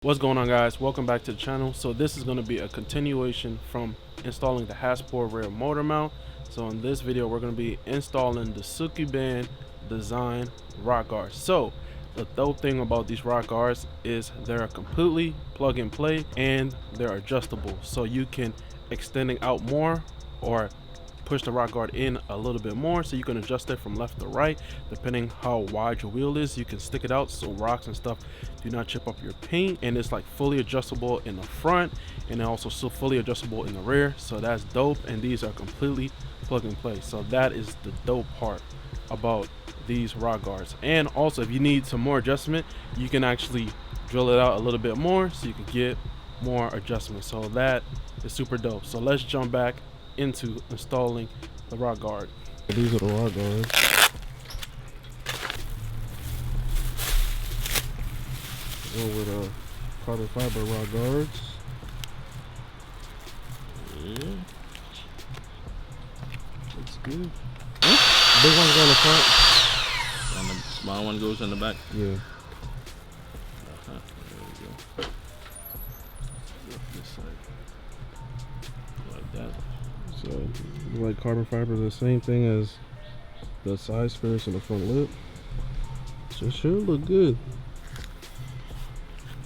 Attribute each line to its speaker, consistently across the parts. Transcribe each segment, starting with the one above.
Speaker 1: What's going on, guys? Welcome back to the channel. So this is going to be a continuation from installing the Hasport rear motor mount. So in this video we're going to be installing the Sukeban design rock guards. So the dope thing about these rock guards is they're completely plug and play and they're adjustable, so you can extend it out more or push the rock guard in a little bit more, so you can adjust it from left to right depending how wide your wheel is. You can stick it out so rocks and stuff do not chip up your paint, and it's like fully adjustable in the front and also still fully adjustable in the rear. So that's dope, and these are completely plug and play. So that is the dope part about these rock guards. And also, if you need some more adjustment, you can actually drill it out a little bit more so you can get more adjustment. So that is super dope. So let's jump back into installing the rock guard.
Speaker 2: These are the rock guards. One with carbon fiber rock guards. Yeah, looks good. Big ones go in the front,
Speaker 3: and the small one goes in the back.
Speaker 2: Yeah.
Speaker 3: There we go. This side, like that.
Speaker 2: So, like carbon fiber, the same thing as the side skirts and the front lip. So it should look good.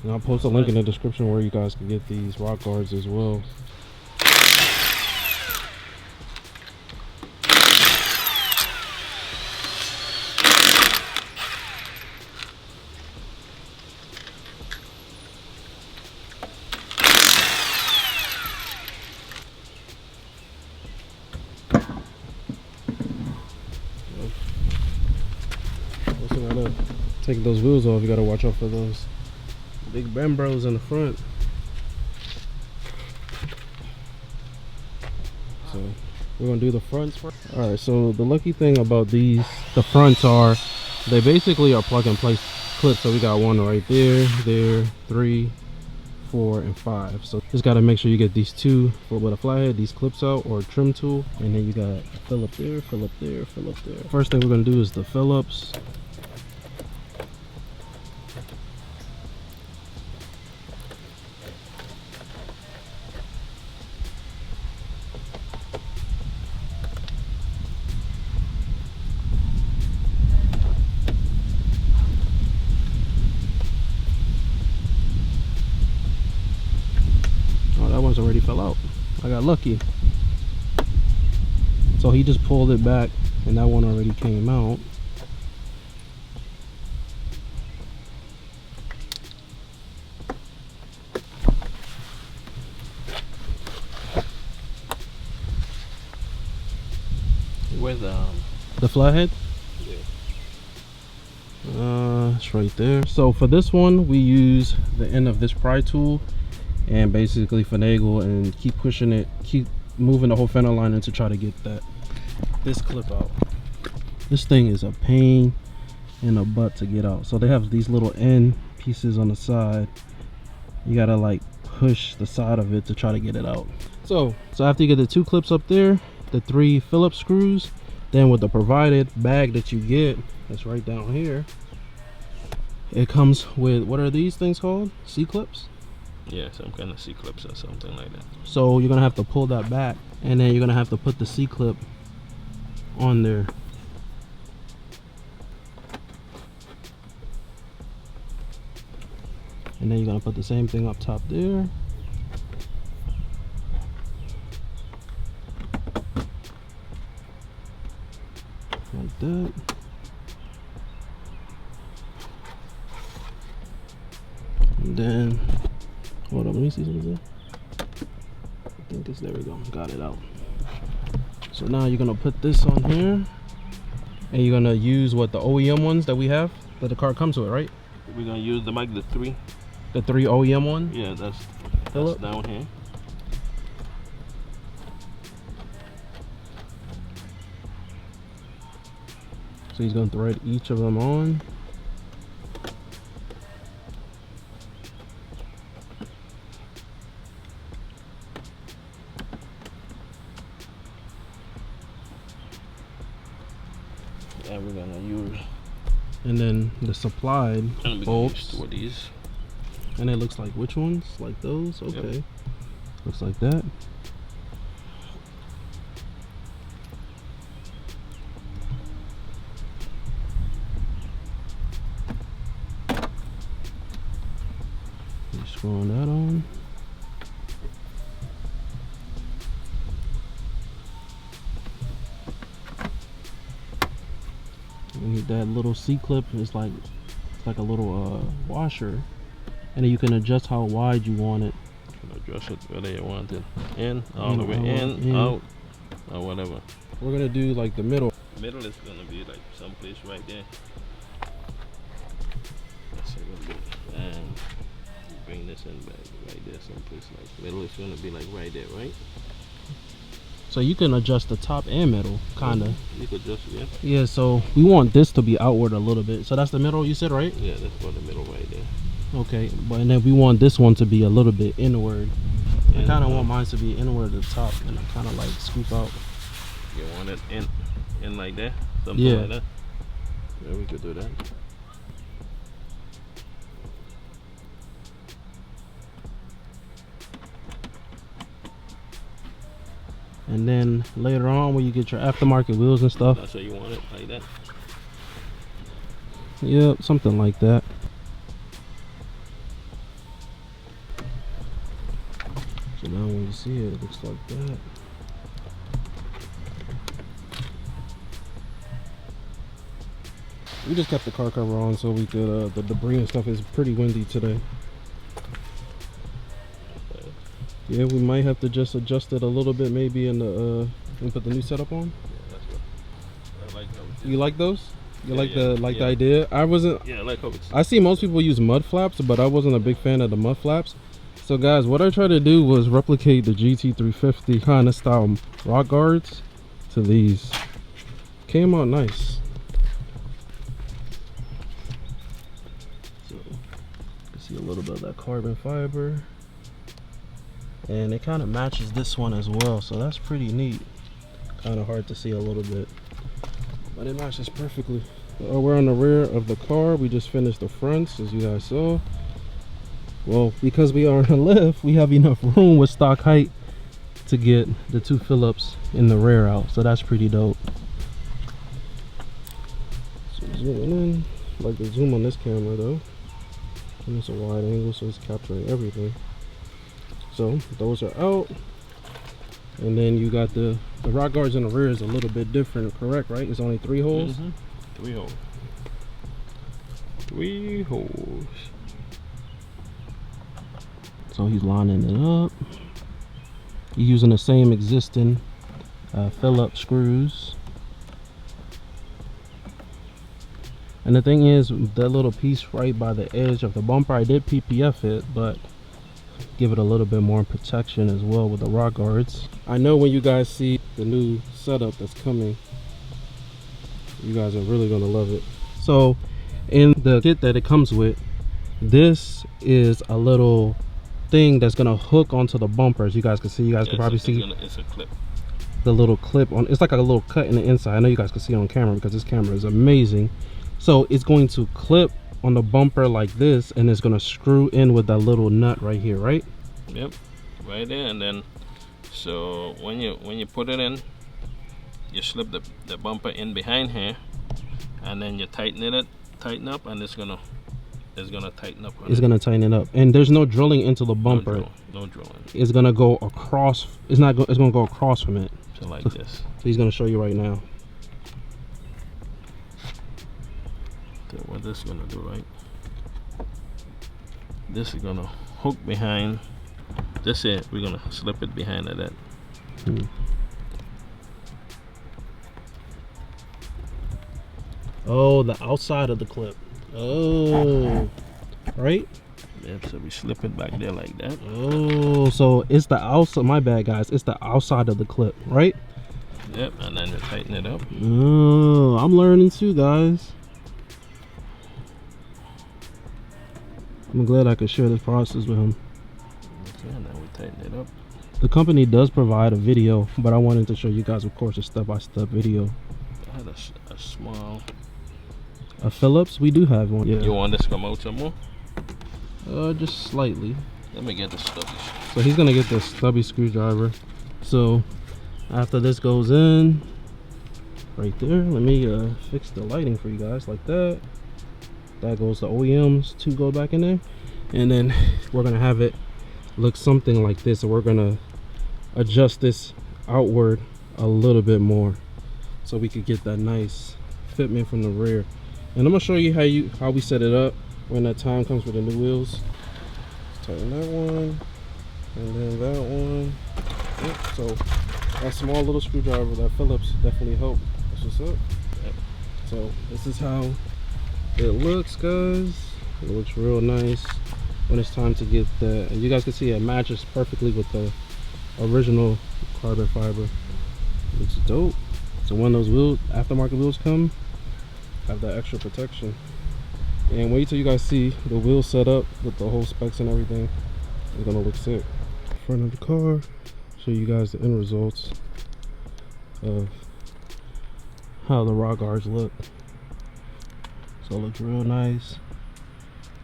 Speaker 2: And I'll post a link in the description where you guys can get these rock guards as well. Also gotta take those wheels off. You gotta watch out for those big bambros in the front. So we're gonna do the fronts first. All right, so the lucky thing about these, the fronts are, they basically are plug and play clips. So we got one right there, 3, 4, and 5. So just gotta make sure you get these two with a flathead, these clips out, or a trim tool, and then you got fill up there, fill up there, fill up there. First thing we're gonna do is the fill-ups. That one's already fell out. I got lucky. So he just pulled it back and that one already came out.
Speaker 3: Where's
Speaker 2: The flathead?
Speaker 3: Yeah.
Speaker 2: It's right there. So for this one, we use the end of this pry tool and basically finagle and keep pushing it, keep moving the whole fender liner to try to get this clip out. This thing is a pain in the butt to get out. So they have these little end pieces on the side. You gotta like push the side of it to try to get it out. So after you get the 2 clips up there, the 3 Phillips screws, then with the provided bag that you get, that's right down here, it comes with, what are these things called? C-clips?
Speaker 3: Yeah, some kind of C-clips or something like that.
Speaker 2: So you're gonna have to pull that back, and then you're gonna have to put the C-clip on there. And then you're gonna put the same thing up top there. Like that. And then, hold on, let me see something. I think it's, there we go, got it out. So now you're gonna put this on here, and you're gonna use what, the OEM ones that we have, that the car comes with, right?
Speaker 3: We're gonna use the 3.
Speaker 2: The 3 OEM ones?
Speaker 3: Yeah, that's
Speaker 2: Phillip?
Speaker 3: down here.
Speaker 2: So he's gonna thread each of them on.
Speaker 3: And we're gonna use,
Speaker 2: And then the supplied
Speaker 3: and we're gonna use
Speaker 2: bolts.
Speaker 3: 2 of these.
Speaker 2: And it looks like which ones? Like those? Okay.
Speaker 3: Yep.
Speaker 2: Looks like that. Just screwing that on. You need that little C-clip. It's like a little washer, and then you can adjust how wide you want it.
Speaker 3: You can adjust it whether you want it in, all the way in, out, or whatever.
Speaker 2: We're gonna do like the middle.
Speaker 3: Middle is gonna be like someplace right there. That's it. And bring this in back right there, someplace like middle is gonna be like right there, right?
Speaker 2: So you can adjust the top and middle, kinda.
Speaker 3: You could adjust, yeah.
Speaker 2: Yeah. So we want this to be outward a little bit. So that's the middle, you said, right?
Speaker 3: Yeah, that's for the middle right there.
Speaker 2: Okay. But and then we want this one to be a little bit inward. I
Speaker 3: And,
Speaker 2: kind of want mine to be inward at the top, and I kind of like scoop out.
Speaker 3: You want it in like that, something
Speaker 2: Yeah.
Speaker 3: like that. Yeah, we could do that.
Speaker 2: And then later on, when you get your aftermarket wheels and stuff,
Speaker 3: That's how you want it, like that.
Speaker 2: yep, something like that. So now when you see it, it looks like that. We just kept the car cover on so we could, the debris and stuff is pretty windy today. Yeah, we might have to just adjust it a little bit maybe in the, and put the new setup on.
Speaker 3: Yeah, that's what I like. How it is.
Speaker 2: You like those? You
Speaker 3: Yeah,
Speaker 2: like
Speaker 3: yeah,
Speaker 2: the
Speaker 3: yeah.
Speaker 2: idea? I wasn't,
Speaker 3: Yeah, I like how it's.
Speaker 2: I see most people use mud flaps, but I wasn't a big fan of the mud flaps. So guys, what I tried to do was replicate the GT350 kind of style rock guards to these. Came out nice. So you can see a little bit of that carbon fiber. And it kind of matches this one as well, so that's pretty neat. Kind of hard to see a little bit, but it matches perfectly. We're on the rear of the car. We just finished the fronts, as you guys saw. Well, because we are in a lift, we have enough room with stock height to get the two Phillips in the rear out, so that's pretty dope. So zooming in, I like to zoom on this camera though, and it's a wide angle, so it's capturing everything. So those are out, and then you got the rock guards in the rear is a little bit different, correct? Right? It's only 3 holes.
Speaker 3: 3 holes. 3 holes.
Speaker 2: So he's lining it up. He's using the same existing Phillips screws. And the thing is, that little piece right by the edge of the bumper, I did PPF it, but give it a little bit more protection as well with the rock guards. I know when you guys see the new setup that's coming, you guys are really gonna love it. So in the kit that it comes with, this is a little thing that's gonna hook onto the bumper. As you guys can see, you guys can probably see
Speaker 3: It's a clip.
Speaker 2: the little clip on. It's like a little cut in the inside. I know you guys can see it on camera because this camera is amazing. So it's going to clip on the bumper like this, and it's gonna screw in with that little nut right here, right?
Speaker 3: Yep, right there. And then so when you put it in, you slip the bumper in behind here, and then you tighten up, and it's gonna tighten up.
Speaker 2: It's gonna tighten it up, and there's no drilling into the bumper.
Speaker 3: No drilling.
Speaker 2: It's gonna go across. It's gonna go across from it.
Speaker 3: So like this.
Speaker 2: So he's gonna show you right now.
Speaker 3: So what this is gonna do, right? This is gonna hook behind. This here, we're gonna slip it behind of that.
Speaker 2: Oh, the outside of the clip. Oh, right?
Speaker 3: Yep, so we slip it back there like that.
Speaker 2: Oh, so it's the outside. My bad, guys. It's the outside of the clip, right?
Speaker 3: Yep, and then you tighten it up.
Speaker 2: Oh, I'm learning too, guys. I'm glad I could share this process with him.
Speaker 3: Okay, now we tighten it up.
Speaker 2: The company does provide a video, but I wanted to show you guys, of course, a step-by-step video.
Speaker 3: I had a small.
Speaker 2: A Phillips, we do have one. Yeah.
Speaker 3: You want this to come out some more?
Speaker 2: Just slightly.
Speaker 3: Let me get the stubby.
Speaker 2: So he's gonna get the stubby screwdriver. So after this goes in right there, let me fix the lighting for you guys like that. That goes the OEMs to go back in there, and then we're gonna have it look something like this. So we're gonna adjust this outward a little bit more so we could get that nice fitment from the rear. And I'm gonna show you how we set it up when that time comes with the new wheels. Tighten that one, and then that one. Yep, so that small little screwdriver, that Phillips, definitely helped. That's what's up. Yep. So this is how it looks, guys. It looks real nice when it's time to get the, and you guys can see it matches perfectly with the original carbon fiber. Looks dope. So when those wheels, aftermarket wheels come, have that extra protection. And wait till you guys see the wheel set up with the whole specs and everything. It's gonna look sick. Front of the car, show you guys the end results of how the rock guards look. So it looks real nice.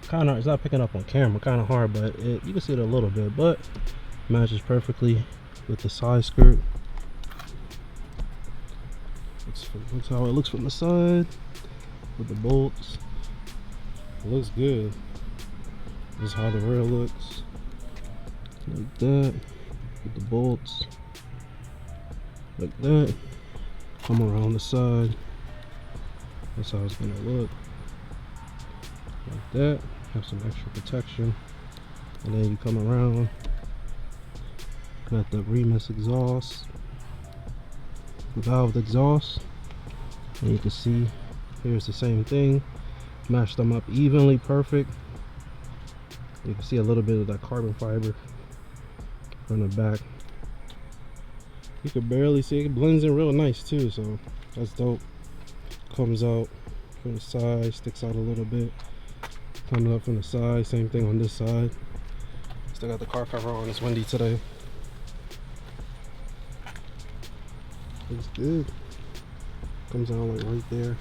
Speaker 2: Kind of, it's not picking up on camera, kind of hard, but you can see it a little bit, but matches perfectly with the side skirt. Looks how it looks from the side with the bolts. It looks good. This is how the rear looks. Like that. With the bolts. Like that. Come around the side. That's how it's gonna look. Like that. Have some extra protection. And then you come around. Got the Remus exhaust. Valved exhaust. And you can see here's the same thing. Match them up evenly, perfect. You can see a little bit of that carbon fiber from the back. You can barely see it. It blends in real nice too, so that's dope. Comes out from the side, sticks out a little bit. Comes up from the side, same thing on this side. Still got the car cover on, it's windy today. Looks good. Comes out like right there.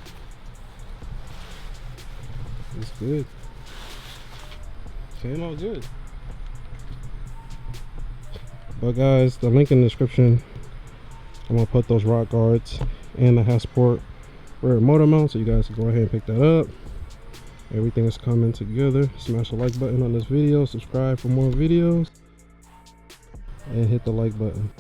Speaker 2: It's good. Came out good. But guys, the link in the description, I'm gonna put those rock guards and the Hasport rear motor mount, so you guys can go ahead and pick that up. Everything is coming together. Smash the like button on this video, subscribe for more videos, and hit the like button.